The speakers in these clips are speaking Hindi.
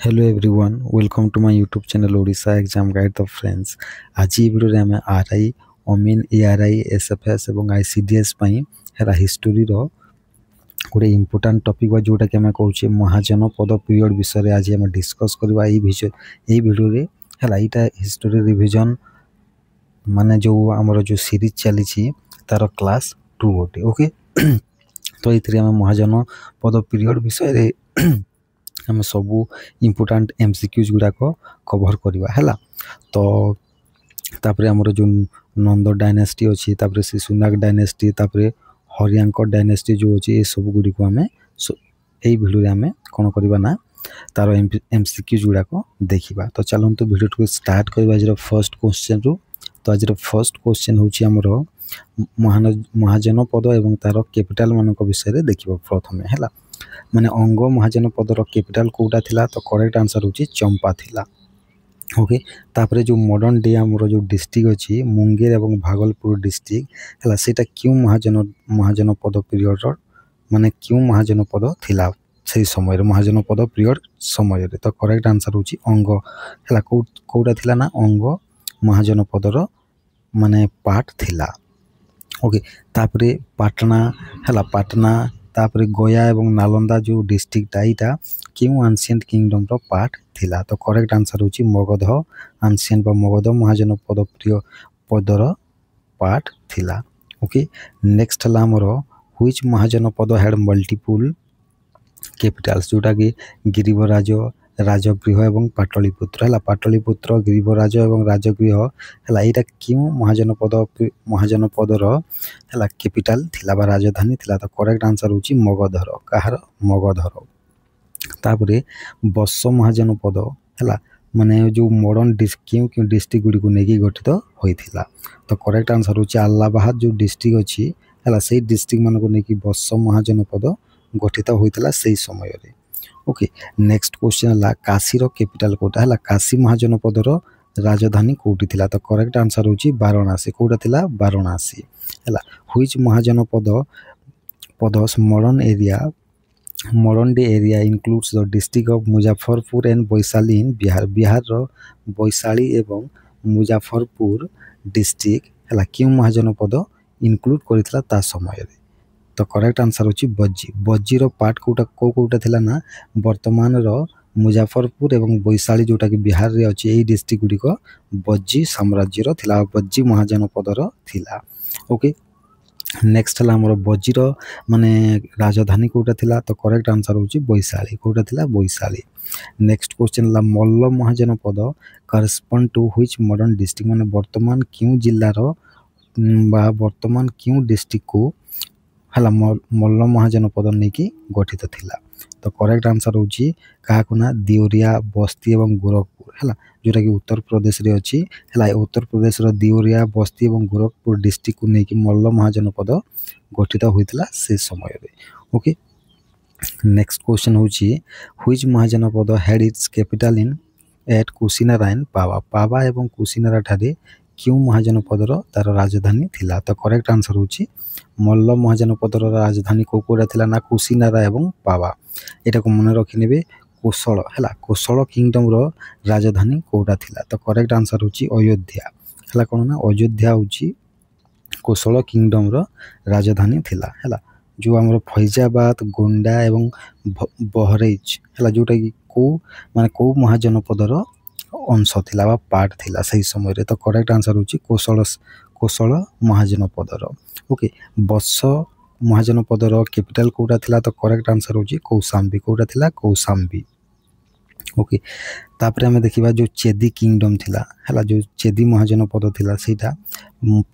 Hello everyone welcome to my YouTube channel Odisha exam guide the friends. आज भिडियो आम आरआई अमीन एआरआई एसएफएस और आईसीडीएस है हिस्टोरी गोटे इंपोर्टाट टॉपिक बा जोटा कि आम कहे महाजनपद पीरियड विषय आज आम डिस्कस करवा भिडियो है यहाँ हिस्टोरी रिविजन माने जो आमर जो सीरीज चली तार क्लास 2 गोटे ओके। तो ये आम महाजनपद पीरियड विषय आम सबू इम्पोर्टाट एमसीक्यूज गुड़ाक कभर करवा है। तो तापर आमर जो नंद डायनेस्टी अच्छी शिशुनाग डायनेस्टी हरियांकर डायनेस्टी जो अच्छी ये सब गुड़ी को आम यही भिडियो आम कौन करवा ना तार एमसीक्यूज गुड़ाक देखा। तो चलते भिडियो स्टार्ट करवा आज फर्स्ट क्वेश्चन रू। तो आज फर्स्ट क्वेश्चन हूँ महाजनपद और तार कैपिटल मान विषय देखा प्रथम है माने अंग महाजनपदर कैपिटल कोटा थिला। तो करेक्ट आंसर होची चंपा थिला ओके। तापरे जो मॉडर्न डे आमर जो डिस्ट्रिक्ट अच्छी मुंगेर और भागलपुर डिस्ट्रिक्ट है सेटा क्यों महाजनपद पीरियड माने क्यों महाजनपद थिला से समय महाजनपद पीरियड समय। तो करेक्ट आंसर होची अंग है कोटा थिला ना अंग महाजनपदर माने पार्ट थिला ओके। तापरे पाटना है पाटना तापरे गया और नालंदा जो डिस्ट्रिक्ट यहाँ क्यों आंशिएंट किंगडम रो पार्ट थिला। तो करेक्ट आंसर होची मगध आंशिएंट मगध महाजनपद पदर पार्ट थिला ओके। नेक्स्ट है आमर which mahajanapada had multiple Capitals जोटा कि गिरिवराज राजगृह और पाटलिपुत्र है पाटलिपुत्र गिरिवराज और राजगृह है यहाँ क्यों महाजनपदर है कैपिटल थिला बा राजधानी थिला। तो करेक्ट आंसर होची मगधर कहार मगधर। तापरे बस महाजनपद है माने जो मॉडर्न क्यों क्यों डिस्ट्रिक्ट गुड़ी को लेकिन गठित होता। तो करेक्ट आंसर होची आलाहाबाद जो डिस्ट्रिक्ट अच्छी है से डिस्ट्रिक्ट मान को लेकिन बस महाजनपद गठित होता से समय ओके। नेक्स्ट क्वेश्चन है काशीर कैपिटल कोटा है काशी महाजनपदर राजधानी कोटी थिला। तो करेक्ट आंसर होची वाराणसी कोटा थिला वाराणसी है। व्हिच महाजनपद पदस modern day area includes the district of Muzaffarpur and Vaishali in Bihar Bihar Vaishali एवं मुजफ्फरपुर डिस्ट्रिक्ट है क्यों महाजनपद इनक्लूड करथिला ता समय। तो करेक्ट आंसर होची बज्जी बज्जीर पार्ट कोटा थिला ना वर्तमान मुजफ्फरपुर एवं वैशाली जोटा कि बिहार रे अच्छी यही डिस्ट्रिक्ट गुड़िक बज्जी साम्राज्यर थिला बज्जी महाजनपदर थिला ओके। नेक्स्ट है आमर बज्जीर माने राजधानी कोटा थिला। तो करेक्ट आंसर होची वैशाली कोटा थिला वैशाली। नेक्स्ट क्वेश्चन है Malla mahajanapada correspond to which modern district माने वर्तमान क्यों जिल्लार बा वर्तमान क्यों डिस्ट्रिक्ट को है मल्ल महाजनपद नहीं कि गठित थिला। तो करेक्ट आंसर होची क्या ना देवरिया बस्ती और गोरखपुर है जोटा कि उत्तर प्रदेश रे अच्छी है उत्तर प्रदेश देवरिया बस्ती और गोरखपुर डिस्ट्रिक्ट को लेकिन मल्ल महाजनपद गठित होता से समय ओके। नेक्स्ट क्वेश्चन होची which mahajanapada had its capital in at Kushinarayan Pava Pava एवं कुशीनारा ठारे क्यों महाजनपदर तार राजधानी थिला। तो करेक्ट आंसर होची मल्ल महाजनपदर राजधानी कोकोटा थिला ना कुशीनारा एवं पावा। एटा को मन रखिने कोशल है कोशल किंगडम रो राजधानी कोटा थिला। तो करेक्ट आंसर होची अयोध्या है कौन ना अयोध्या होची कोशल किंगडम रो राजधानी थिला है जो आमर फैजाबाद गोंडा एवं बहराइच है जोटा कि माने कौ महाजनपदर अंश थिला बा पार्ट थिला सही समय। तो करेक्ट आंसर होची कोशल महाजनपदर ओके। बस महाजनपदर कैपिटल कोटा थिला। तो करेक्ट आंसर होची कौशाम्बी कोटा थिला कौशाम्बी ओके। तापरे हमें देखिबा जो चेदी किंगडम थिला है जो चेदी महाजनपद थिला सेटा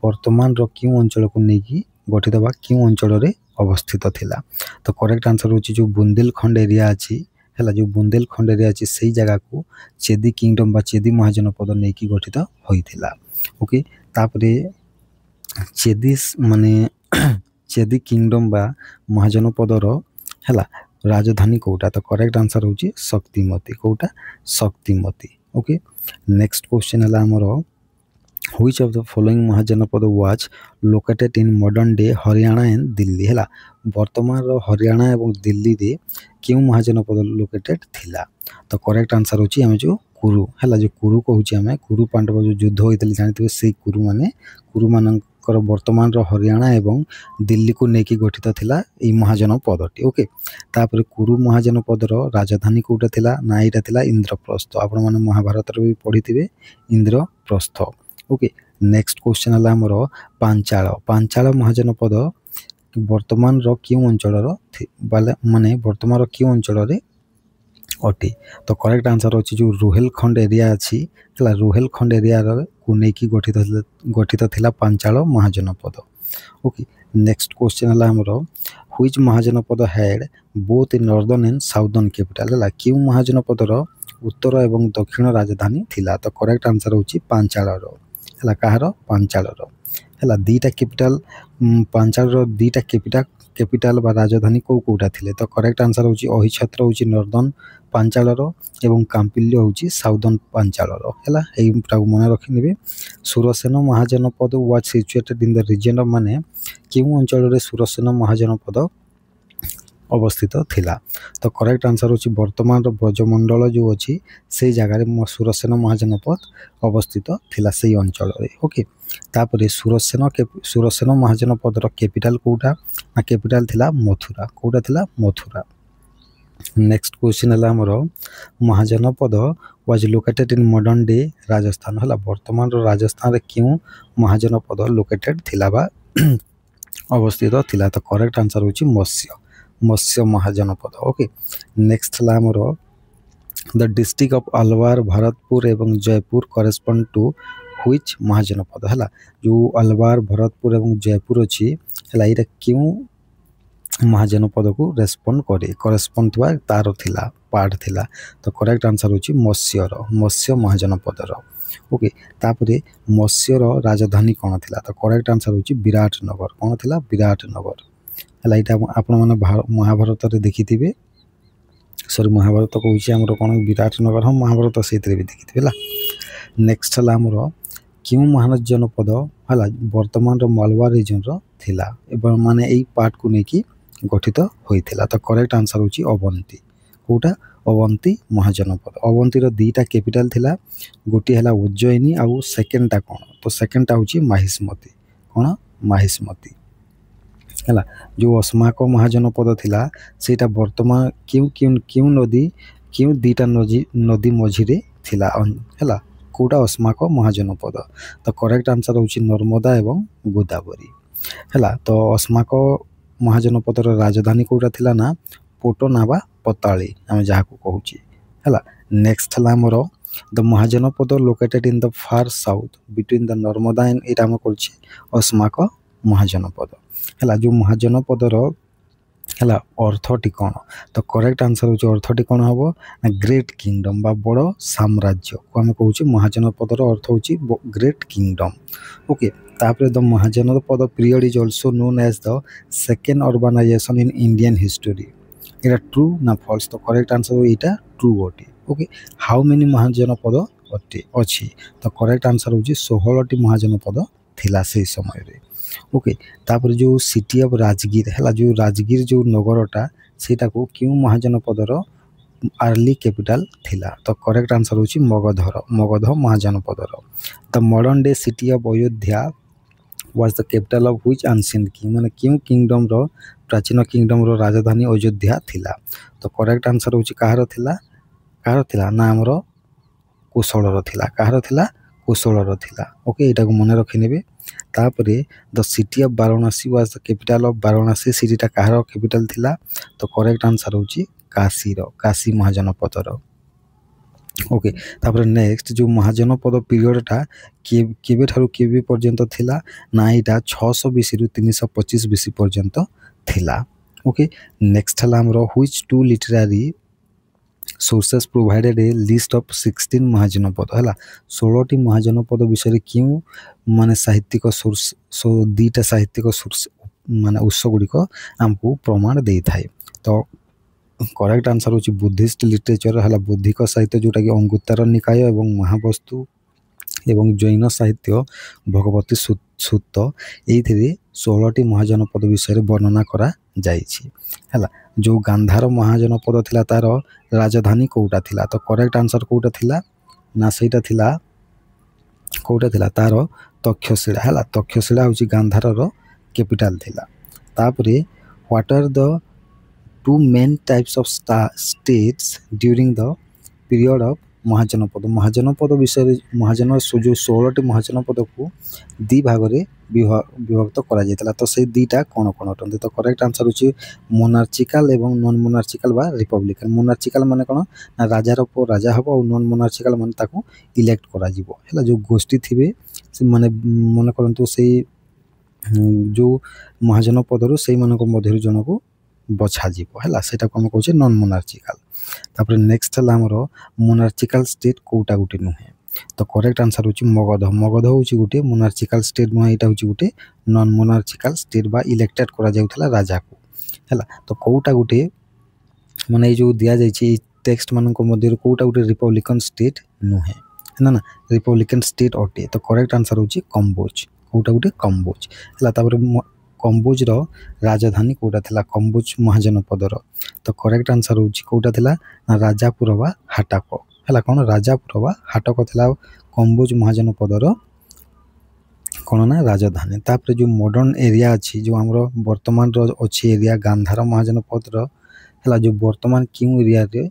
वर्तमान रो क्यों अंचल को लेकिन गठित बा क्यों अंचल रे अवस्थित थिला। तो करेक्ट आंसर होची जो बुंदेलखंड एरिया अच्छी है जो बुंदेलखंड एरिया अच्छी से जगह को चेदी किंगडम बा चेदी महाजनपद नहीं कि गठित होइथिला ओके। तापरे चेदी माने चेदी किंगडम बा महाजनपदर है राजधानी कोटा। तो करेक्ट आंसर होची शक्तिमती कोटा शक्तिमती ओके। नेक्स्ट क्वेश्चन है आमर which of the following mahajanapada was located in modern day Haryana and Delhi है वर्तमान हरियाणा एवं दिल्ली रे क्यों महाजनपद लोकेटेड थिला तो करेक्ट आंसर होची हम जो कुरु है जो कुरु कहूची हमें कुरु पांडव जो युद्ध होइतले जानथिबे से कुरु माने कुरु मानकर वर्तमान हरियाणा एवं दिल्ली को नेकी गठित थिला ई महाजनपदटी ओके तापर कुरु महाजनपदर राजधानी कोटा थिला ना एटा थिला इंद्रप्रस्थ आपण माने महाभारत रे भी पढिथिबे इंद्रप्रस्थ ओके नेक्स्ट क्वेश्चन है आमर पांचाल पांचाल महाजनपद वर्तमान क्यों अंचल माने वर्तमान क्यों अंचल अटे तो करेक्ट आंसर अच्छी जो रुहेलखंड एरिया अच्छी है रुहेलखंड एरिया को लेकिन गठित थिला Panchala mahajanapada okay next question है आमर which mahajanapada had both northern and southern capital है क्यों महाजनपदर उत्तर एवं दक्षिण राजधानी थिला तो करेक्ट आंसर होची पांचाल है कहार पांचाल है दीटा कैपिटल पांचाल दीटा कैपिटल बा राजधानी कोटा थिले तो करेक्ट आंसर होची अहिछत्र होची नॉर्दर्न पांचाल एवं काम्पिल्य होची साउदर्न पांचाल है यही मन रखिने Surasena mahajanapada was situated in the region माने क्यों अंचल रे सुरसेन महाजनपद अवस्थित थिला तो करेक्ट आंसर होची वर्तमान ब्रजमंडल जो अच्छी से जगार सुरसेन महाजनपद अवस्थित थिला से अंचल ओके तापर सुरसेन महाजनपद कैपिटल कोटा ना कैपिटल थिला मथुरा कोटा थिला मथुरा नेक्स्ट क्वेश्चन है आमर mahajanapada was located in modern day Rajasthan है वर्तमान राजस्थान रे क्यों महाजनपद लोकेटेड थिला बा अवस्थित थिला तो करेक्ट आंसर होची मत्स्य महाजनपद ओके नेक्स्ट है आमर the district of Alwar Bharatpur एवं Jaipur correspond to which mahajanapada है जो अलवार भरतपुर एवं जयपुर अच्छी है ये क्यों महाजनपद को रेस्पॉन्ड करे करेस्पॉन्ड थवा तार थिला पार्ट थिला तो करेक्ट आंसर होची मत्स्य महाजनपदर ओके तापरे मत्स्यर राजधानी कौन थिला तो करेक्ट आंसर होची विराटनगर कौन थिला विराटनगर है यहाँ आपण मैंने महाभारत देखिथे सॉरी महाभारत कौच आमर कौन विराटनगर हाँ महाभारत से भी देखिथे है नेक्स्ट है आमर क्यों महाजनपद है वर्तमान मालवा रिजन थिला एवं माने यही पार्ट को लेकिन गठित होता तो करेक्ट आंसर होची अवंती कोटा अवंती महाजनपद अवंतीर दीटा कैपिटल थिला गोटे है उज्जयिनी आउ सेकेंडटा कौन तो सेकेंडटा होची माहिष्मती कौन माहिष्मती है जो अस्माक महाजनपद थिला सेटा वर्तमान क्यों क्यों क्यों नदी क्यों दीटा नदी मझिरे थिला है कोटा अस्माक महाजनपद तो करेक्ट आंसर होची नर्मदा एवं गोदावरी है तो अस्माक महाजनपदर राजधानी कोटा थिला ना पोटना बा पताली आम जहाँ को कहूँ है नेक्स्ट है आमर the mahajanapada located in the far south between the Narmada and ये आम कर अस्माक महाजनपद है जो महाजनपदर है अर्थटी कौन तो करेक्ट आंसर हो अर्थटी कौन हम ग्रेट किंगडम बा बड़ साम्राज्य को आम कहूँ महाजनपदर अर्थ हो ग्रेट किंगडम ओके तापर the mahajanapada period is also known as the second urbanization in Indian history ये ट्रू ना फॉल्स तो करेक्ट आंसर यहाँ ट्रू अटे ओके हाउ मेनी महाजनपद अटे अच्छी तो करेक्ट आंसर हो 16टी महाजनपद थिला से समय रे ओके तापर जो सिटी ऑफ राजगीर है जो राजगीर जो नगरटा सेटा को क्यों महाजनपदर अर्ली कैपिटल थिला तो करेक्ट आंसर होची मगध महाजनपदर the modern day city of Ayodhya was the capital of which ancient king माने क्यों किंगडम रो प्राचीन किंगडम रो राजधानी अयोध्या थिला तो करेक्ट आंसर होची कहार थिला ना हमरो कुशलर थिला कहार थिला कुशलर थिला ओके एटा को मन रखि नेबे तापरे the city of Varanasi was the capital of Varanasi सिटीटा कहार कैपिटल थिला तो करेक्ट आंसर होची काशी महाजनपदर ओके तापर नेक्स्ट जो महाजनपद पीरियडटा केबे ठारू केबे पर्यंत थिला ना एटा 600 बीसी रु 325 बीसी पर्यंत थिला ओके नेक्स्ट हला हमरो which two literary sources provided a list of 16 mahajanapada है 16टी महाजनपद विषय क्यों माने साहित्यिक सोर्स दीटा साहित्यिक सोर्स माने उत्स गुड़िक आमको प्रमाण दे थाए तो करेक्ट आंसर हो बुद्धिस्ट लिटरेचर है बौद्धिक साहित्य जोटा कि अंगुत्तर निकाय एवं महावस्तु ଏବଂ ଜୈନ ସାହିତ୍ୟ ଭଗବତୀ ସୂତ ଏଇଥିରେ 16ଟି ମହାଜନପଦ ବିଷୟରେ ବର୍ଣ୍ଣନା କରାଯାଇଛି ହେଲା। ଯେଉଁ ଗାନ୍ଧାର ମହାଜନପଦ ଥିଲା ତାର ରାଜଧାନୀ କେଉଁଟା ଥିଲା? ତ କରେକ୍ଟ ଆନ୍ସର କେଉଁଟା ଥିଲା ନା ସେଇଟା ଥିଲା କେଉଁଟା ଥିଲା ତାର ତକ୍ଷଶିଳା ହେଲା। ତକ୍ଷଶିଳା ହେଉଛି ଗାନ୍ଧାରର କ୍ୟାପିଟାଲ ଥିଲା। ତାପରେ what are the two main types of states during the period of mahajanapada? Mahajanapada ବିଷୟରେ ଯେଉଁ 16ଟି ମହାଜନପଦକୁ ଦୁଇ ଭାଗରେ ବିଭକ୍ତ କରାଯାଇଥିଲା। ତ ସେଇ ଦୁଇଟା କ'ଣ କ'ଣ ଅଟନ୍ତି? ତ କରେକ୍ଟ ଆନ୍ସର ହେଉଛି ମୋନାର୍ଚିକାଲ ଏବଂ ନନ୍ ମୋନାର୍ଚିକାଲ ବା ରିପବ୍ଲିକାନ। ମୋନାର୍ଚିକାଲ ମାନେ କ'ଣ ନା ରାଜାର ପୁଅ ରାଜା ହେବ, ଆଉ ନନ୍ ମୋନାର୍ଚିକାଲ ମାନେ ତାକୁ ଇଲେକ୍ଟ କରାଯିବ ହେଲା। ଯେଉଁ ଗୋଷ୍ଠୀ ଥିବେ ସେମାନେ ମନେ କରନ୍ତୁ ସେଇ ଯେଉଁ ମହାଜନପଦରୁ ସେଇମାନଙ୍କ ମଧ୍ୟରୁ ଜଣକୁ ବଛାଯିବ ହେଲା, ସେଇଟାକୁ ଆମେ କହୁଛେ ନନ୍ ମୋନାର୍ଚିକାଲ। ତାପରେ ନେକ୍ସଟ ହେଲା ଆମର ମୋନାର୍ଚିକାଲ ଷ୍ଟେଟ୍ କେଉଁଟା ଗୋଟେ ନୁହେଁ? ତ କରେକ୍ଟ ଆନ୍ସର ହେଉଛି ମଗଧ। ମଗଧ ହେଉଛି ଗୋଟେ ମୋନାର୍ଚିକାଲ ଷ୍ଟେଟ୍ ନୁହେଁ, ଏଇଟା ହେଉଛି ଗୋଟେ ନନ୍ ମୋନାର୍ଚିକାଲ ଷ୍ଟେଟ୍ ବା ଇଲେକ୍ଟେଡ୍ କରାଯାଉଥିଲା ରାଜାକୁ ହେଲା। ତ କେଉଁଟା ଗୋଟେ ମାନେ ଏଇ ଯେଉଁ ଦିଆଯାଇଛି ଏଇ ଟେକ୍ସଟ ମାନଙ୍କ ମଧ୍ୟରୁ କେଉଁଟା ଗୋଟେ ରିପବ୍ଲିକାନ ଷ୍ଟେଟ୍ ନୁହେଁ ନା ନା ରିପବ୍ଲିକାନ ଷ୍ଟେଟ୍ ଅଟେ। ତ କରେକ୍ଟ ଆନ୍ସର ହେଉଛି କମ୍ବୋଜ। କେଉଁଟା ଗୋଟେ କମ୍ବୋଜ ହେଲା। ତାପରେ କମ୍ବୋଜର ରାଜଧାନୀ କେଉଁଟା ଥିଲା କମ୍ବୋଜ ମହାଜନପଦର? ତ କରେକ୍ଟ ଆନ୍ସର ହେଉଛି କେଉଁଟା ଥିଲା ନା ରାଜାପୁର ବା ହାଟକ ହେଲା। କ'ଣ ରାଜାପୁର ବା ହାଟକ ଥିଲା କମ୍ବୋଜ ମହାଜନପଦର କ'ଣ ନା ରାଜଧାନୀ। ତାପରେ ଯେଉଁ ମଡ଼ର୍ଣ୍ଣ ଏରିଆ ଅଛି, ଯେଉଁ ଆମର ବର୍ତ୍ତମାନର ଅଛି ଏରିଆ ଗାନ୍ଧାର ମହାଜନପଦର ହେଲା, ଯେଉଁ ବର୍ତ୍ତମାନ କେଉଁ ଏରିଆରେ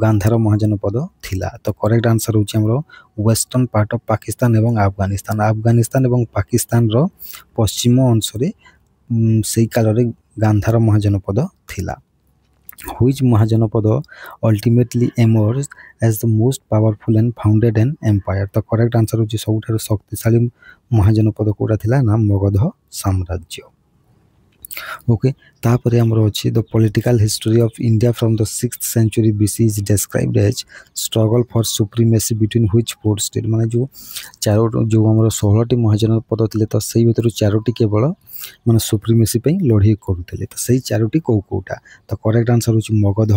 ଗାନ୍ଧାର ମହାଜନପଦ ଥିଲା? ତ କରେକ୍ଟ ଆନ୍ସର ହେଉଛି ଆମର ୱେଷ୍ଟର୍ଣ୍ଣ ପାର୍ଟ ଅଫ୍ ପାକିସ୍ତାନ ଏବଂ ଆଫଗାନିସ୍ତାନ। ଆଫଗାନିସ୍ତାନ ଏବଂ ପାକିସ୍ତାନର ପଶ୍ଚିମ ଅଂଶରେ ସେଇ କାଳରେ ଗାନ୍ଧାର ମହାଜନପଦ ଥିଲା। Which ମହାଜନପଦ ultimately emerged as the most powerful and founded an empire? ତ କରେକ୍ଟ ଆନ୍ସର ହେଉଛି ସବୁଠାରୁ ଶକ୍ତିଶାଳୀ ମହାଜନପଦ କେଉଁଟା ଥିଲା ନା ମଗଧ ସାମ୍ରାଜ୍ୟ। ଓକେ, ତାପରେ ଆମର ଅଛି the political history of India from the 6th century BC is described as struggle for supremacy between which 4 state? ମାନେ ଯେଉଁ ଆମର 16ଟି ମହାଜନପଦ ଥିଲେ ତ ସେଇ ଭିତରୁ 4ଟି କେବଳ ମାନେ ସୁପ୍ରିମେସି ପାଇଁ ଲଢ଼େଇ କରୁଥିଲେ। ତ ସେଇ 4ଟି କେଉଁଟା? ତ କରେକ୍ଟ ଆନ୍ସର ହେଉଛି ମଗଧ,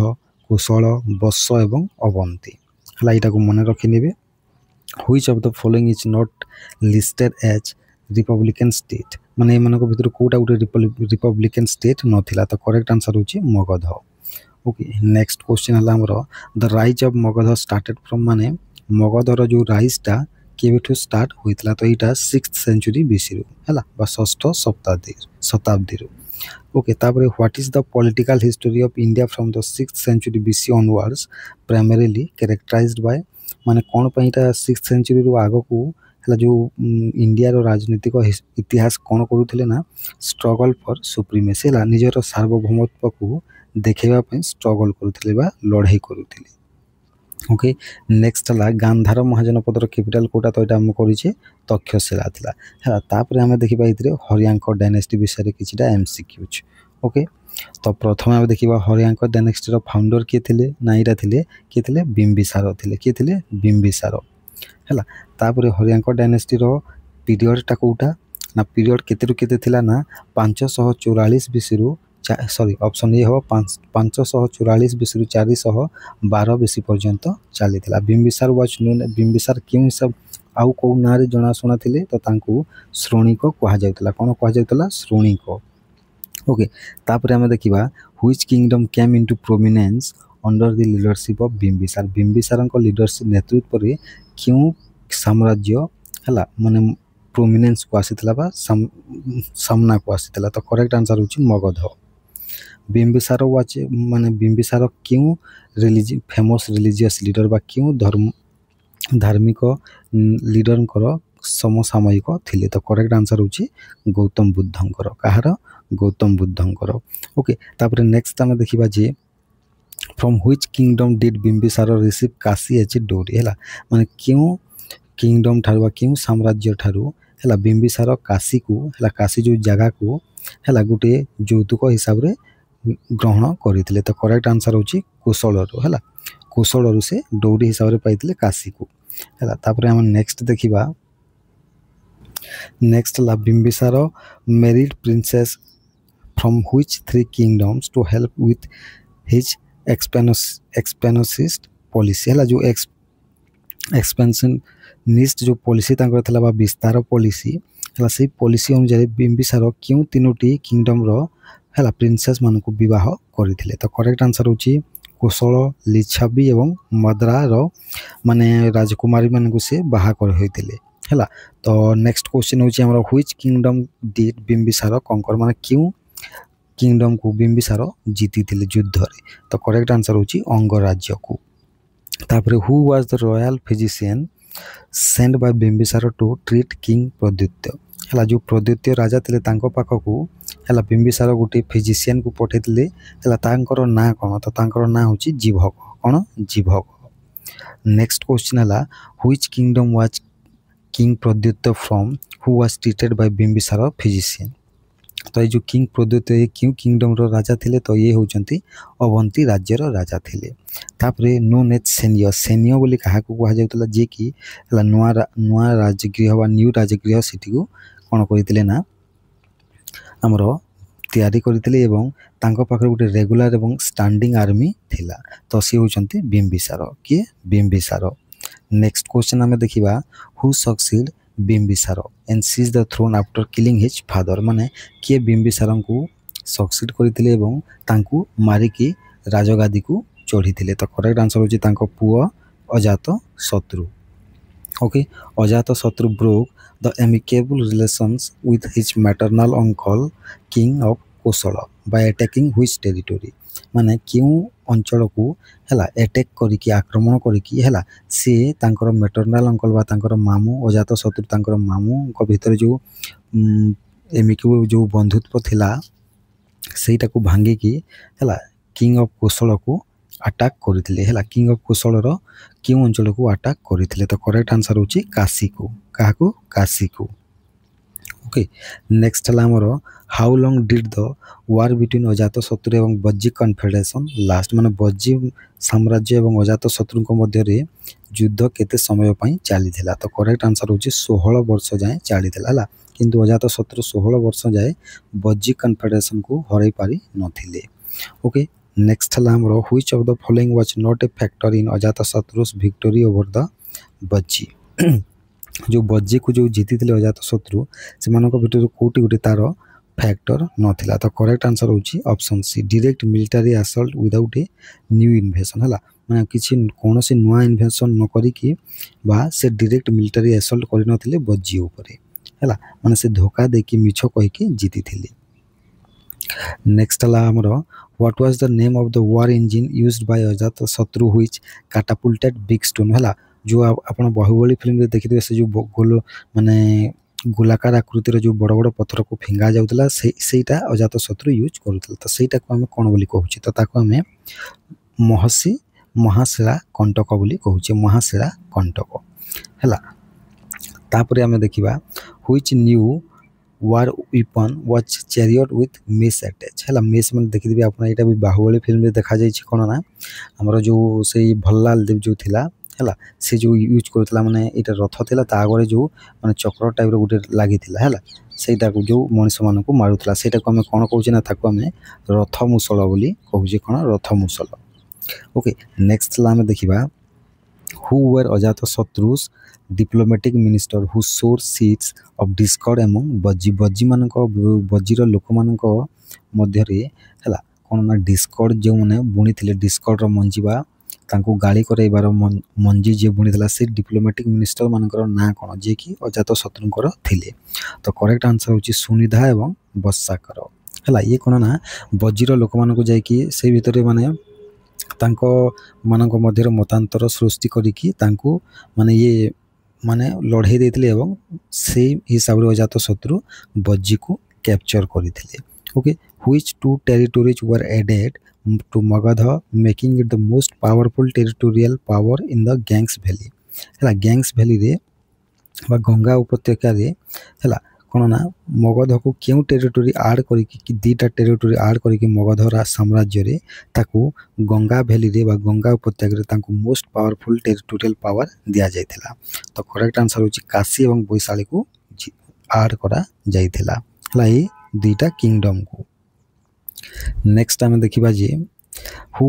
କୋଶଳ, ବତ୍ସ ଏବଂ ଅବନ୍ତୀ ହେଲା। ଏଇଟାକୁ ମନେ ରଖିନେବେ। Which of the following is not listed as Republican state? ମାନେ ଏମାନଙ୍କ ଭିତରୁ କେଉଁଟା ଗୋଟେ ରିପବ୍ଲିକାନ ଷ୍ଟେଟ୍ ନଥିଲା? ତ କରେକ୍ଟ ଆନ୍ସର ହେଉଛି ମଗଧ। ଓକେ, ନେକ୍ସଟ କ୍ୱେଶ୍ଚିନ୍ ହେଲା ଆମର the rise of Magadha started from? ମାନେ ମଗଧର ଯେଉଁ ରାଇଜ୍ଟା କେବେଠୁ ଷ୍ଟାର୍ଟ ହୋଇଥିଲା? ତ ଏଇଟା 6th century BCରୁ ହେଲା ବା 6ଠ ଶତାବ୍ଦୀରୁ। ଓକେ, ତାପରେ what is the political history of India from the 6th century BC onwards primarily characterized by? ମାନେ କ'ଣ ପାଇଁ ଏଇଟା 6th centuryରୁ ଆଗକୁ ହେଲା ଯେଉଁ ଇଣ୍ଡିଆର ରାଜନୈତିକ ଇତିହାସ କ'ଣ କରୁଥିଲେ ନା ଷ୍ଟ୍ରଗଲ୍ ଫର୍ ସୁପ୍ରିମେସି ହେଲା, ନିଜର ସାର୍ବଭୌମତ୍ୱକୁ ଦେଖାଇବା ପାଇଁ ଷ୍ଟ୍ରଗଲ୍ କରୁଥିଲେ ବା ଲଢ଼େଇ କରୁଥିଲେ। ଓକେ, ନେକ୍ସଟ ହେଲା ଗାନ୍ଧାର ମହାଜନପଦର କ୍ୟାପିଟାଲ କେଉଁଟା? ତ ଏଇଟା ଆମେ କରିଛେ ତକ୍ଷଶିଳା ଥିଲା ହେଲା। ତାପରେ ଆମେ ଦେଖିବା ଏଥିରେ ହରିୟାଙ୍କ ଡାଇନେଷ୍ଟି ବିଷୟରେ କିଛିଟା MCQs। ଓକେ, ତ ପ୍ରଥମେ ଆମେ ଦେଖିବା ହରିୟାଙ୍କ ଡାଇନେଷ୍ଟିର ଫାଉଣ୍ଡର କିଏ ଥିଲେ ନା ଏଇଟା କିଏ ଥିଲେ ବିମ୍ବିସାର ଥିଲେ। କିଏ ଥିଲେ? ବିମ୍ବିସାର ହେଲା। ତାପରେ ହରିୟାଙ୍କ ଡାଇନେଷ୍ଟିର ପିରିୟଡ଼ଟା କେଉଁଟା ନା ପିରିୟଡ଼ କେତେରୁ କେତେ ଥିଲା ନା 544 BCରୁ ଅପସନ୍ ଏ ହେବ 544 BCରୁ 412 BC ପର୍ଯ୍ୟନ୍ତ ଚାଲିଥିଲା। ବିମ୍ବିସାର ବିମ୍ବିସାର କେଉଁ ଆଉ କେଉଁ ନାଁରେ ଜଣାଶୁଣା ଥିଲେ? ତ ତାଙ୍କୁ ଶ୍ରୋଣିକ କୁହାଯାଉଥିଲା। କ'ଣ କୁହାଯାଉଥିଲା? ଶ୍ରୋଣିକ। ଓକେ, ତାପରେ ଆମେ ଦେଖିବା which kingdom came into prominence under the leadership of Bimbisara? ବିମ୍ବିସାରଙ୍କ ଲିଡରସିପ୍ ନେତୃତ୍ୱରେ କେଉଁ ସାମ୍ରାଜ୍ୟ ହେଲା ମାନେ ପ୍ରୋମିନେନ୍ସକୁ ଆସିଥିଲା ବା ସାମ୍ନାକୁ ଆସିଥିଲା? ତ କରେକ୍ଟ ଆନ୍ସର ହେଉଛି ମଗଧ। ବିମ୍ବିସାର ବିମ୍ବିସାର କେଉଁ ଫେମସ୍ ରିଲିଜିୟସ୍ ଲିଡର ବା କେଉଁ ଧାର୍ମିକ ଲିଡରଙ୍କର ସମସାମୟିକ ଥିଲେ? ତ କରେକ୍ଟ ଆନ୍ସର ହେଉଛି ଗୌତମ ବୁଦ୍ଧଙ୍କର। କାହାର? ଗୌତମ ବୁଦ୍ଧଙ୍କର। ଓକେ, ତାପରେ ନେକ୍ସଟ ଆମେ ଦେଖିବା ଯେ from which kingdom did Bimbisara receive Kashi as a dowry? ହେଲା, ମାନେ କେଉଁ କିଙ୍ଗଡମ୍ ଠାରୁ ବା କେଉଁ ସାମ୍ରାଜ୍ୟ ଠାରୁ ହେଲା ବିମ୍ବିସାର କାଶୀକୁ ହେଲା କାଶୀ ଯେଉଁ ଜାଗାକୁ ହେଲା ଗୋଟିଏ ଯୌତୁକ ହିସାବରେ ଗ୍ରହଣ କରିଥିଲେ? ତ କରେକ୍ଟ ଆନ୍ସର ହେଉଛି କୋଶଳରୁ ହେଲା। କୋଶଳରୁ ସେ ଡୌରୀ ହିସାବରେ ପାଇଥିଲେ କାଶୀକୁ ହେଲା। ତାପରେ ଆମେ ନେକ୍ସଟ ଦେଖିବା ହେଲା Bimbisara married princess from which 3 kingdoms to help with his expansionist policy? ହେଲା, ଯେଉଁ ଏକ୍ସପାନ୍ସନ୍ निस्ट जो पॉलिसी तांकर थिला बा विस्तार पॉलिसी हला से पॉलिसी अनुसार बिंबिसार क्यों तीनोटी किंगडम रो हला प्रिंसेस मान को विवाह करथिले। तो करेक्ट आंसर होची कुशल, लिच्छवी एवं मद्रा रो माने राजकुमारी मान को से बाहा कर होइतिले हला। तो नेक्स्ट क्वेश्चन होची हमर व्हिच किंगडम डिड बिंबिसार कंकर माने क्यों किंगडम को बिंबिसार जीती थिले युद्ध रे। तो करेक्ट आंसर होची अंग राज्य को। तापर who was the royal physician sent by Bimbisara to treat king Pradyota हला। जो प्रद्युत्य राजा थिले तांको पाखकू हला बिंबिसार गोटे फिजिशियन को पठेतिले हला। तांकर ना कोन तो तांकर ना होची जीभक कोन जीभक। नेक्स्ट क्वेश्चन हला which kingdom was king Pradyota from who was treated by Bimbisara physician. तो ये जो किंग प्रद्युत्य ये क्यों किंगडम रो राजा थिले तो ये होचंती अवंती राज्य रो राजा थिले। तापरे नोन एज सेनियो सेनियो बोली काहा को कहा जाउतला जे कि हला नुआ राजगृह वा न्यू राजगृह सिटी को कोन करितिले ना हमरो तैयारी करथिले एवं तांको पाखरे गोटे रेगुलर एवं स्टैंडिंग आर्मी थिला। तो सी होचंती बिंबिसार के बिंबिसार। नेक्स्ट क्वेश्चन हमें देखिबा who succeed Bimbisara and seize the throne after killing his father माने किए बिंबिसार को सक्सीड करथिले एवं तांकू मारी की राजगादी को चढ़ीथिले। तो करेक्ट आंसर होची तांको पुओ अजात शत्रु। Okay Ajatashatru broke the amicable relations with his maternal uncle king of Kosala by attacking which territory माने क्यों अंचल को हला अटैक करिकी आक्रमण करिकी हला से तांकर मैटरनल अंकल बा तांकर मामू अजात शत्रु तांकर मामू को भीतर जो एमिकेबल जो बंधुत्व थिला सेटा को भांगी की हला किंग ऑफ कोसल को अटैक करथिले हला। किंग ऑफ कोसल रो क्यों अंचल को अटैक करथिले। तो करेक्ट आंसर होची काशी को काहा को काशी को। ओके नेक्स्ट हला हमरो how long did the war between Ajatashatru एवं बज्जी कन्फेडरेशन लास्ट माने बज्जी साम्राज्य एवं अजात शत्रु को मध्य रे युद्ध केते समय पई चली थिला। तो करेक्ट आंसर होची 16 वर्ष जाए चली थिला हला। किंतु अजात शत्रु 16 वर्ष जाए बज्जी कन्फेडरेशन को हराई पारी नथिले। ओके नेक्स्ट हला हमरो which of the following was not a factor in Ajatashatru's victory over the बज्जी जो बज्जी को जो जीती थिले अजात शत्रु से मानको भितर कोटी गोटे तार फैक्टर नथिला। तो करेक्ट आंसर होची option C direct military assault without a new invasion हला माने किछि कोनोसी नुआ इन्वेशन न करी कि बा से डायरेक्ट मिलिटरी असल्ट करि नथिले बज्जी ऊपर हला माने से धोखा दे कि मिछो कहि कि जीती थिले। नेक्स्ट हला हमरो what was the name of the war engine used by Ajatashatru which कैटापुल्टेड big stone हला। जो आपण बाहुबली फिल्म रे देखिथिबे से जो गोल माने गोलाकार आकृतिर जो बड़ बड़ पत्थर को फिंगा जाउतला सेटा अजात शत्रु यूज करूतला। तो सेटा को हम कोन बोली कहूची तो ताको हमें महसी महाशिला कंटक बोली कहूचे महाशिला कंटक हला। तापरे हमें देखिबा which new war weapon was chariot with mess attach हला। मेस मन देखिथिबे आपण एटा भी बाहुबली फिल्म रे देखा जाय छी कोन ना हमरो जो से भल्लाल देव जो थिला हला से जो यूज करतला माने एटा रथ थिला ता आगरे जो माने चक्र टाइप रो गुटे लागि थिला हला सेटा को जो मनुष्य मान को मारुतला सेटा को हमें कोन कहूचे ना ताको हमें रथ मुसल बोली कहूचे कोन रथ मुसल। ओके नेक्स्ट ला में देखिबा who were Ajatashatru's diplomatic minister who sowed seeds of discord among Vajji Vajji मान को बज्जीर लोक मान को मध्य रे हला कोन ना डिस्कॉर्ड जो माने बुनी थिले डिस्कॉर्ड रो मंजीबा तांको गाली करैबार मंजी जे बुनीला से डिप्लोमेटिक मिनिस्टर मानकर ना कोन जे कि अजात शत्रुंकर थिले। तो करेक्ट आंसर होची सुनिधा एवं बस्साकर हला। ये कोन ना बज्जीर लोक मान को जाय कि से भितरे माने तांको मानक मध्य मतांतर सृष्टि करिकी तांको माने ये माने लड़ाई देथिले एवं से हिसाब रे अजात शत्रु बज्जी को कैप्चर करिथिले। Okay which two territories were added to Magadha making it the most powerful territorial power in the Ganges Valley हला। गैंग्स वैली रे बा गंगा उपत्यका रे हला कोन ना मगध को क्यों टेरिटोरी ऐड करी कि दीटा टेरिटोरी ऐड करी कि मगध साम्राज्य रे ताको गंगा वैली रे बा गंगा उपत्यका रे ताको मोस्ट पावरफुल टेरिटोरियल पावर दिया जायथिला। तो करेक्ट आंसर होची काशी एवं बैशाली को ऐड करा जायथिला हला ये दीटा किंगडम को। नेक्स्ट हमें देखिबा जे who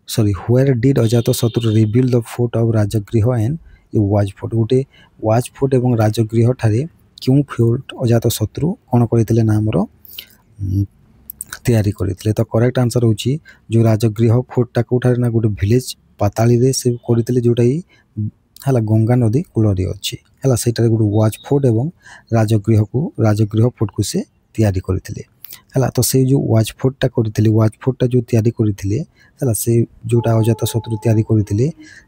where did Ajatashatru rebuild the fort of Rajagriha and a watch fort ଗୋଟେ ୱାଚ୍ ଫୋର୍ଟ ଏବଂ ରାଜଗୃହ ଠାରେ କେଉଁ ଫୋର୍ଟ ଅଜାତଶତ୍ରୁ କ'ଣ କରିଥିଲେ ନା ଆମର ତିଆରି କରିଥିଲେ। ତ କରେକ୍ଟ ଆନ୍ସର ହେଉଛି ଯେଉଁ ରାଜଗୃହ ଫୋର୍ଟଟା କେଉଁଠାରେ ନା ଗୋଟେ ଭିଲେଜ୍ ପାତାଳିରେ ସେ କରିଥିଲେ, ଯେଉଁଟାକି ହେଲା ଗଙ୍ଗା ନଦୀ କୂଳରେ ଅଛି ହେଲା। ସେଇଟାରେ ଗୋଟେ ୱାଚ୍ ଫୋର୍ଟ ଏବଂ ରାଜଗୃହ ଫୋର୍ଟକୁ ସେ ତିଆରି କରିଥିଲେ ହେଲା। ତ ସେଇ ଯେଉଁ ୱାଚ୍ ଫୋର୍ଟଟା କରିଥିଲେ, ୱାଚ୍ ଫୋର୍ଟଟା ଯେଉଁ ତିଆରି କରିଥିଲେ ହେଲା, ସେ ଯେଉଁଟା ଅଜାତଶତ୍ରୁ ତିଆରି କରିଥିଲେ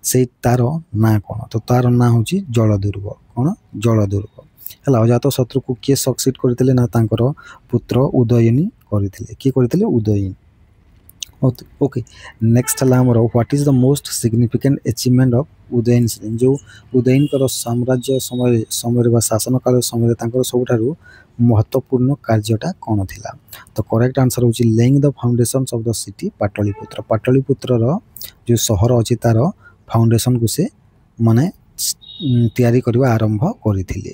ସେଇ ତାର ନାଁ କ'ଣ? ତ ତାର ନାଁ ହେଉଛି ଜଳଦୁର୍ଗ। କ'ଣ? ଜଳଦୁର୍ଗ ହେଲା। ଅଜାତଶତ୍ରୁକୁ କିଏ ସକ୍ସିଡ୍ କରିଥିଲେ ନା ତାଙ୍କର ପୁତ୍ର ଉଦୟିନୀ କରିଥିଲେ। କିଏ କରିଥିଲେ? ଉଦୟିନୀ। ଓକେ, ନେକ୍ସଟ ହେଲା ଆମର what is the most significant achievement of Udayin? ଯେଉଁ ଉଦୟିନୀଙ୍କର ସାମ୍ରାଜ୍ୟ ସମୟରେ ବା ଶାସନ କାଳ ସମୟରେ ତାଙ୍କର ସବୁଠାରୁ ମହତ୍ତ୍ୱପୂର୍ଣ୍ଣ କାର୍ଯ୍ୟଟା କ'ଣ ଥିଲା? ତ କରେକ୍ଟ ଆନ୍ସର ହେଉଛି ଲେଇଂ ଦ foundations of the city Pataliputra. ପାଟଳିପୁତ୍ରର ଯେଉଁ ସହର ଅଛି ତାର ଫାଉଣ୍ଡେସନକୁ ସେ ମାନେ ତିଆରି କରିବା ଆରମ୍ଭ କରିଥିଲେ।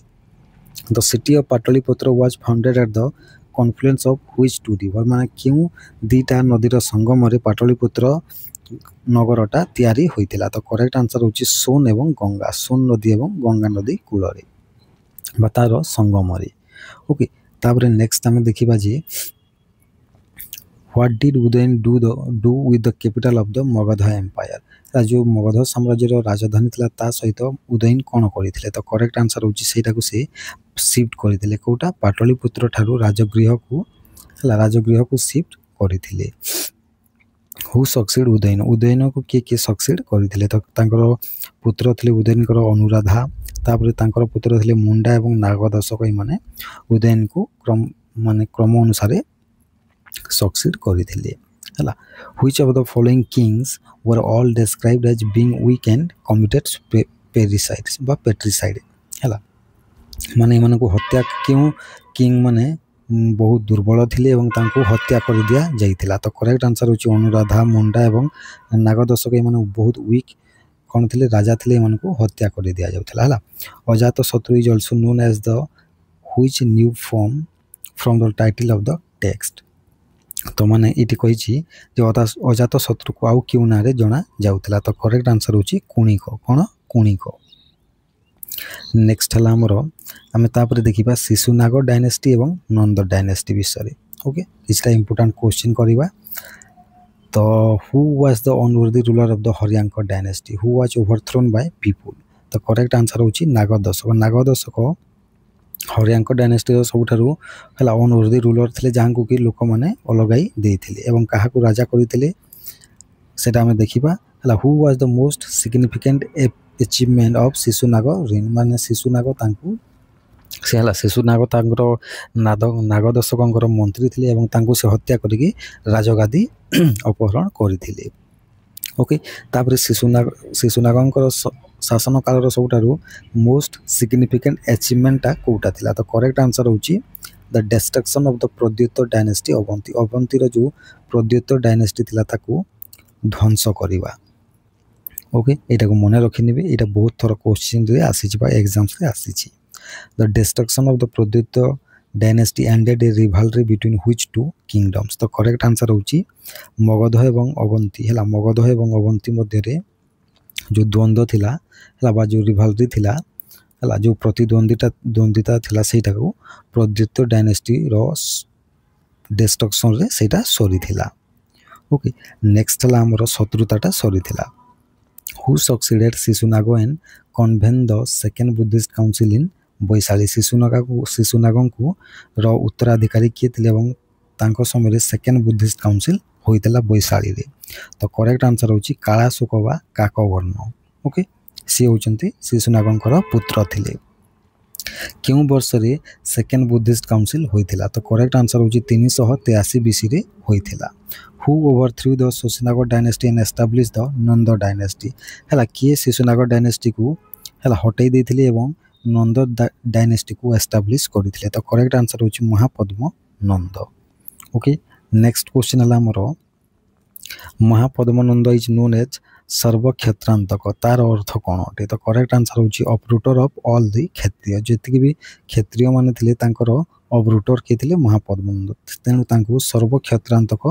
The city of Pataliputra was founded at the confluence of which two river? ମାନେ କେଉଁ ଦୁଇଟା ନଦୀର ସଙ୍ଗମରେ ପାଟଳିପୁତ୍ର ନଗରଟା ତିଆରି ହୋଇଥିଲା? ତ କରେକ୍ଟ ଆନ୍ସର ହେଉଛି ସୋନ୍ ଏବଂ ଗଙ୍ଗା। ସୋନ୍ ନଦୀ ଏବଂ ଗଙ୍ଗା ନଦୀ କୂଳରେ ବା ତାର ସଙ୍ଗମରେ। ଓକେ, ତାପରେ ନେକ୍ସଟ ଆମେ ଦେଖିବା ଯେ what did Udayana do with the capital of the Magadha empire? ଯେଉଁ ମଗଧ ସାମ୍ରାଜ୍ୟର ରାଜଧାନୀ ଥିଲା ତା ସହିତ ଉଦୟନ କ'ଣ କରିଥିଲେ? ତ କରେକ୍ଟ ଆନ୍ସର ହେଉଛି ସେଇଟାକୁ ସେ ସିଫ୍ଟ କରିଥିଲେ। କେଉଁଟା? ପାଟଳିପୁତ୍ର ଠାରୁ ରାଜଗୃହକୁ ସିଫ୍ଟ କରିଥିଲେ। ହୁ ସକ୍ସିଡ୍ ଉଦୟନ? ଉଦୟନକୁ କିଏ ସକ୍ସିଡ୍ କରିଥିଲେ? ତ ତାଙ୍କର ପୁତ୍ର ଥିଲେ ଉଦୟନଙ୍କର ଅନୁରାଧା, ତାପରେ ତାଙ୍କର ପୁତ୍ର ଥିଲେ ମୁଣ୍ଡା ଏବଂ ନାଗଦଶକ। ଏମାନେ ଉଦୟନକୁ କ୍ରମ ଅନୁସାରେ ସକ୍ସିଡ୍ କରିଥିଲେ ହେଲା। Which of the following kings were all described as being weak and committed patricide ହେଲା। ମାନେ ଏମାନଙ୍କୁ ହତ୍ୟା କେଉଁ କିଙ୍ଗ ମାନେ ବହୁତ ଦୁର୍ବଳ ଥିଲେ ଏବଂ ତାଙ୍କୁ ହତ୍ୟା କରିଦିଆ ଯାଇଥିଲା? ତ କରେକ୍ଟ ଆନ୍ସର ହେଉଛି ଅନୁରାଧା, ମୁଣ୍ଡା ଏବଂ ନାଗଦଶକ। ଏମାନେ ବହୁତ ୱିକ୍ କ'ଣ ଥିଲେ? ରାଜା ଥିଲେ। ଏମାନଙ୍କୁ ହତ୍ୟା କରି ଦିଆଯାଉଥିଲା ହେଲା। Ajatashatru is also known as the which new from the title of the text? ତ ମାନେ ଏଇଠି କହିଛି ଯେ ଅଜାତଶତ୍ରୁକୁ ଆଉ କେଉଁ ନାଁରେ ଜଣା ଯାଉଥିଲା? ତ କରେକ୍ଟ ଆନ୍ସର ହେଉଛି କୁଣିକ। କ'ଣ? କୁଣିକ। ନେକ୍ସଟ ହେଲା ଆମର ଆମେ ତାପରେ ଦେଖିବା ଶିଶୁନାଗ ଡାଇନେଷ୍ଟି ଏବଂ ନନ୍ଦ ଡାଇନେଷ୍ଟି ବିଷୟରେ। ଓକେ, କିଛିଟା ଇମ୍ପୋର୍ଟାଣ୍ଟ କ୍ୱେଶ୍ଚିନ୍ କରିବା। ତ who was the unworthy ruler of the Haryanka dynasty? Who was overthrown by people? ତ କରେକ୍ଟ ଆନ୍ସର ହେଉଛି ନାଗଦଶକ। ନାଗଦଶକ ହରିୟାଙ୍କ ଡାଇନେଷ୍ଟିର ସବୁଠାରୁ ହେଲା ଅନୱର୍ଦି ରୁଲର ଥିଲେ, ଯାହାଙ୍କୁ କି ଲୋକମାନେ ଅଲଗାଇ ଦେଇଥିଲେ। ଏବଂ କାହାକୁ ରାଜା କରିଥିଲେ ସେଇଟା ଆମେ ଦେଖିବା ହେଲା। Who was the most significant achievement of Shishunaga reign? ମାନେ ଶିଶୁନାଗ ତାଙ୍କର ନାଗଦଶକଙ୍କର ମନ୍ତ୍ରୀ ଥିଲେ ଏବଂ ତାଙ୍କୁ ସେ ହତ୍ୟା କରିକି ରାଜଗାଦି ଅପହରଣ କରିଥିଲେ। ଓକେ, ତାପରେ ଶିଶୁନାଗଙ୍କର ଶାସନ କାଳର ସବୁଠାରୁ ମୋଷ୍ଟ ସିଗ୍ନିଫିକାଣ୍ଟ ଆଚିଭମେଣ୍ଟଟା କେଉଁଟା ଥିଲା? ତ କରେକ୍ଟ ଆନ୍ସର ହେଉଛି the destruction of the Pradyota dynasty Avanti. ଅବନ୍ତୀର ଯେଉଁ ପ୍ରଦ୍ୟୁତ ଡାଇନେଷ୍ଟି ଥିଲା ତାକୁ ଧ୍ୱଂସ କରିବା। ଓକେ, ଏଇଟାକୁ ମନେ ରଖିନେବେ, ଏଇଟା ବହୁତ ଥର କ୍ୱେଶ୍ଚିନ୍ରେ ଆସିଛି ବା ଏକ୍ଜାମ୍ସରେ ଆସିଛି। The destruction of the Pradyota dynasty ended a rivalry between which two kingdoms? ତ କରେକ୍ଟ ଆନ୍ସର ହେଉଛି ମଗଧ ଏବଂ ଅବନ୍ତୀ ହେଲା। ମଗଧ ଏବଂ ଅବନ୍ତୀ ମଧ୍ୟରେ ଯେଉଁ ଦ୍ୱନ୍ଦ୍ୱ ଥିଲା ହେଲା ବା ଯେଉଁ ରିଭାଲରି ଥିଲା ହେଲା, ଯେଉଁ ପ୍ରତିଦ୍ୱନ୍ଦିତା ଥିଲା ସେଇଟାକୁ ପ୍ରଦ୍ୟୁତ ଡାଇନେଷ୍ଟିର ଡେଷ୍ଟ୍ରକ୍ସନ୍ରେ ସେଇଟା ସରିଥିଲା। ଓକେ, ନେକ୍ସଟ ହେଲା ଆମର ଶତ୍ରୁତାଟା ସରିଥିଲା। Who succeeded Shishunaga and convened the second Buddhist council in Vaishali? ଶିଶୁନାଗଙ୍କୁ ଉତ୍ତରାଧିକାରୀ କିଏ ଥିଲେ ଏବଂ ତାଙ୍କ ସମୟରେ ସେକେଣ୍ଡ ବୁଦ୍ଧିଷ୍ଟ କାଉନସିଲ୍ ହୋଇଥିଲା ବୈଶାଳୀରେ? ତ କରେକ୍ଟ ଆନ୍ସର ହେଉଛି କାଳାଶୋକ ବା କାକବର୍ଣ୍ଣ। ଓକେ, ସିଏ ହେଉଛନ୍ତି ଶିଶୁନାଗଙ୍କର ପୁତ୍ର ଥିଲେ। କେଉଁ ବର୍ଷରେ ସେକେଣ୍ଡ ବୁଦ୍ଧିଷ୍ଟ କାଉନସିଲ୍ ହୋଇଥିଲା? ତ କରେକ୍ଟ ଆନ୍ସର ହେଉଛି 383 BCରେ ହୋଇଥିଲା। Who overthrew the Shishunaga dynasty and establish the Nanda dynasty? ହେଲା, କିଏ ଶିଶୁନାଗ ଡାଇନେଷ୍ଟିକୁ ହେଲା ହଟେଇ ଦେଇଥିଲେ ଏବଂ ନନ୍ଦ ଡାଇନେଷ୍ଟିକୁ ଏଷ୍ଟାବ୍ଲିଶ କରିଥିଲେ? ତ କରେକ୍ଟ ଆନ୍ସର ହେଉଛି ମହାପଦ୍ମ ନନ୍ଦ। ଓକେ, ନେକ୍ସଟ କ୍ୱେଶ୍ଚିନ୍ ହେଲା ଆମର ମହାପଦ୍ମ ନନ୍ଦ ଇଜ୍ ନୋନ୍ ଏଜ୍ ସର୍ବକ୍ଷେତ୍ରାନ୍ତକ। ତାର ଅର୍ଥ କ'ଣ ଅଟେ? ତ କରେକ୍ଟ ଆନ୍ସର ହେଉଛି ଅପରୁଟର ଅଫ୍ ଅଲ୍ ଦି କ୍ଷତ୍ରିୟ। ଯେତିକି ବି କ୍ଷତ୍ରିୟମାନେ ଥିଲେ ତାଙ୍କର ଅପରୁଟର କିଏ ଥିଲେ? ମହାପଦ୍ମ ନନ୍ଦ। ତେଣୁ ତାଙ୍କୁ ସର୍ବକ୍ଷେତ୍ରାନ୍ତକ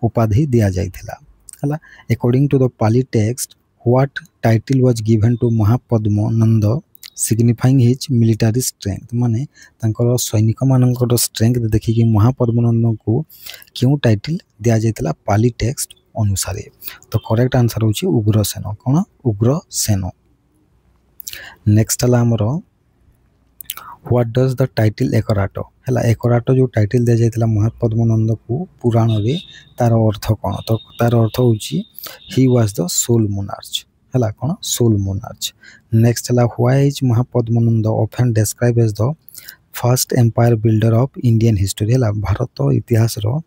ଉପାଧି ଦିଆଯାଇଥିଲା ହେଲା। According to the Pali text What title was given to Mahapadmananda signifying his military strength? माने तांकर सैनिक मानकर स्ट्रेंथ देखिकी महापद्मनंद को क्यों टाइटल दिया जाइतला पाली टेक्स्ट अनुसार? तो करेक्ट आंसर होची उग्रसेन। कौन? उग्रसेन। नेक्स्ट हला हमर व्हाट डज द टाइटल एकराट हला एकराट जो टाइटल दिया जाइतला महापद्मनंद को पुराण रे तार अर्थ कौन? तो तार अर्थ होची he was the sole monarch हला कौन? Sole monarch. नेक्स्ट हला why is Mahapadmananda often describe as the first empire builder of Indian history हला भारत इतिहास रो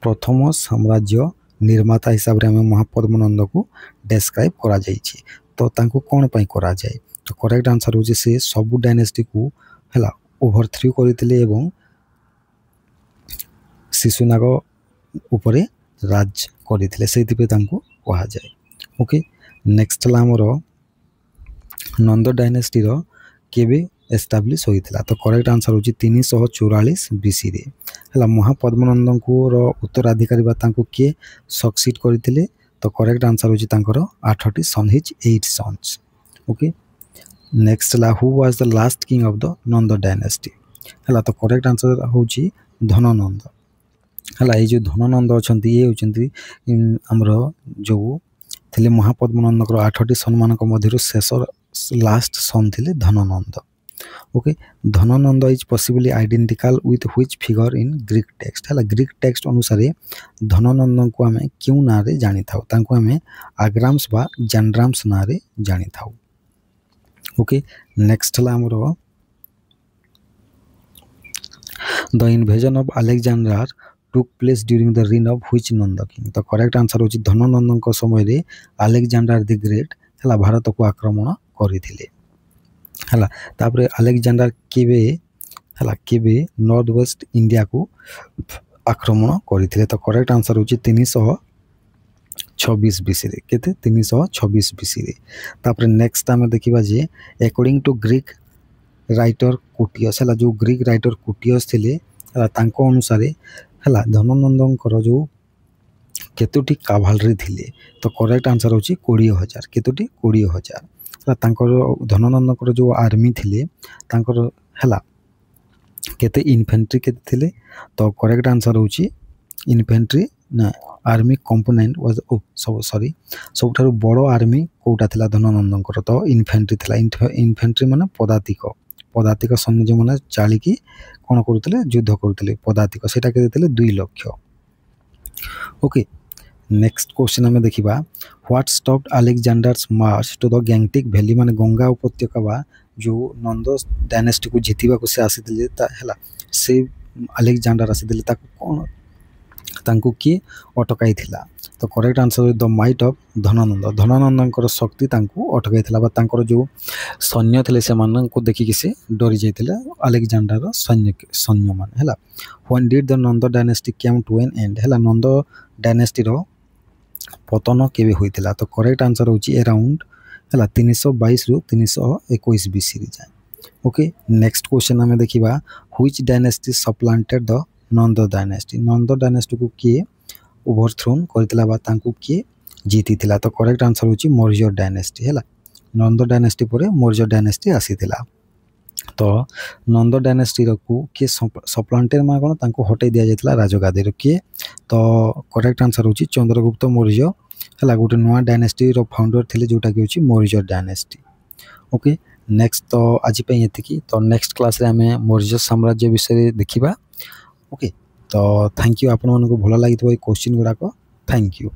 प्रथम साम्राज्य निर्माता हिसाब रे हमें महापद्मनंद को डिस्क्राइब करा जाइछि। तो तांको कोन पई करा जाय? तो करेक्ट आंसर होछि से सबु डायनेस्टी को हला ओवरथ्रो करथिले एवं शिशुनाग ऊपर राज करथिले सेति पे तांको कहा जाय। ओके नेक्स्ट हला हमर नंद डायनेस्टी रो केबे एस्टाब्लिश होइथिला? तो करेक्ट आंसर होछि 344 बीसी रे हला महापद्मनंद को रो उत्तराधिकारी बा तांको के सक्सीड करथिले? तो करेक्ट आंसर होछि तांकर 8टी son his 8 sons. Okay next ला who was the last king of the Nanda dynasty हला? तो करेक्ट आंसर होछि धननंद हला। ए जो धननंद अछंती ए होचंती हमरो जो थिले महापद्मनंद को 8टी सन मानक मध्यरु शेष लास्ट सन थिले Dhananand. Okay Dhananand is possibly identical with which figure in Greek text हला? ग्रीक टेक्स्ट अनुसार धननंद को हमें क्यों ना रे जानि थाउ? तांको हमें आग्राम्स बा जैंड्राम्स ना रे जानि थाउ। ओके नेक्स्ट हला हमरो the invasion of Alexander took place during the rain of which Nand king? तो करेक्ट आंसर होछि धननंद को समय रे अलेक्जेंडर द ग्रेट हला भारत को आक्रमण करिथिले हला। तापरे अलेक्जेंडर केबे हला केबे नॉर्थ वेस्ट इंडिया को आक्रमण करिथिले? तो करेक्ट आंसर होछि 326 बीसी रे केते 326 बीसी रे। तापरे नेक्स्ट हम देखिबा जे अकॉर्डिंग टू ग्रीक राइटर कुटियस हला जो ग्रीक राइटर कुटियस थिले हला तांको अनुसार हला धननंदनकर जो केतोटी काभालरी थिले? तो करेक्ट आंसर होछि 20000 केतोटी 20000 हला। तांकर धननंदनकर जो आर्मी थिले तांकर हला केते इन्फेंट्री केते थिले? तो करेक्ट आंसर होछि इन्फेंट्री ना आर्मी कंपोनेंट वाज सॉरी सबठारु बड़ो आर्मी कोटा थिला धननंदनकर? तो इन्फेंट्री थिला। इन्फेंट्री माने पदातिक सैन्य जो माने चाली की कोन करूथिले युद्ध करूथिले पदातिक सेटा केते थिले 2 लाख। ओके नेक्स्ट क्वेश्चन हमें देखिबा what stopped Alexander's March two the Gangetic valley माने गंगा उपत्यका बा जो नंद डायनेस्टी को जितिबा को से आसीथिले ता हला से अलेक्जेंडर आसीथिले ताको कोन तांको की अटकाई थिला? तो correct answer the might of Dhanananda धननंदनकर शक्ति तांको अटकाई थिला बा तांकर जो सैन्य थिले से मान को देखि कि से डरी जाइथिले अलेक्जेंडर सैन्य मान हला। When did the Nanda dynasty came to an end हला? नंद डायनेस्टी रो पतन केबे होइथिला? तो करेक्ट आंसर होची अराउंड हला 322 रु 321 बीसी रे जाय। ओके नेक्स्ट क्वेश्चन हमें देखिबा which dynasty supplanted the Nanda dynasty Nanda dynasty को किए ओवरथ्रोन करथिला बा तांको किए जीतिथिला? तो करेक्ट आंसर होची मौर्य डायनेस्टी हला। नंद डायनेस्टी परे मौर्य डायनेस्टी आसीथिला। तो नंद डायनेस्टी को किए सप्लांटेड मा कोन तांको हटै दिया जायतिला राजगादी रो किए? तो करेक्ट आंसर होची चंद्रगुप्त मौर्य हला गोटे नुआ डायनेस्टी रो फाउंडर थिले जोटा कि होची मौर्य डायनेस्टी। ओके नेक्स्ट तो आज पे एतिकी। तो नेक्स्ट क्लास रे हमें मौर्य साम्राज्य विषय देखिबा। ओके तो थैंक यू आपण मन को भलो लागितो ए क्वेश्चन गुडा को थैंक यू।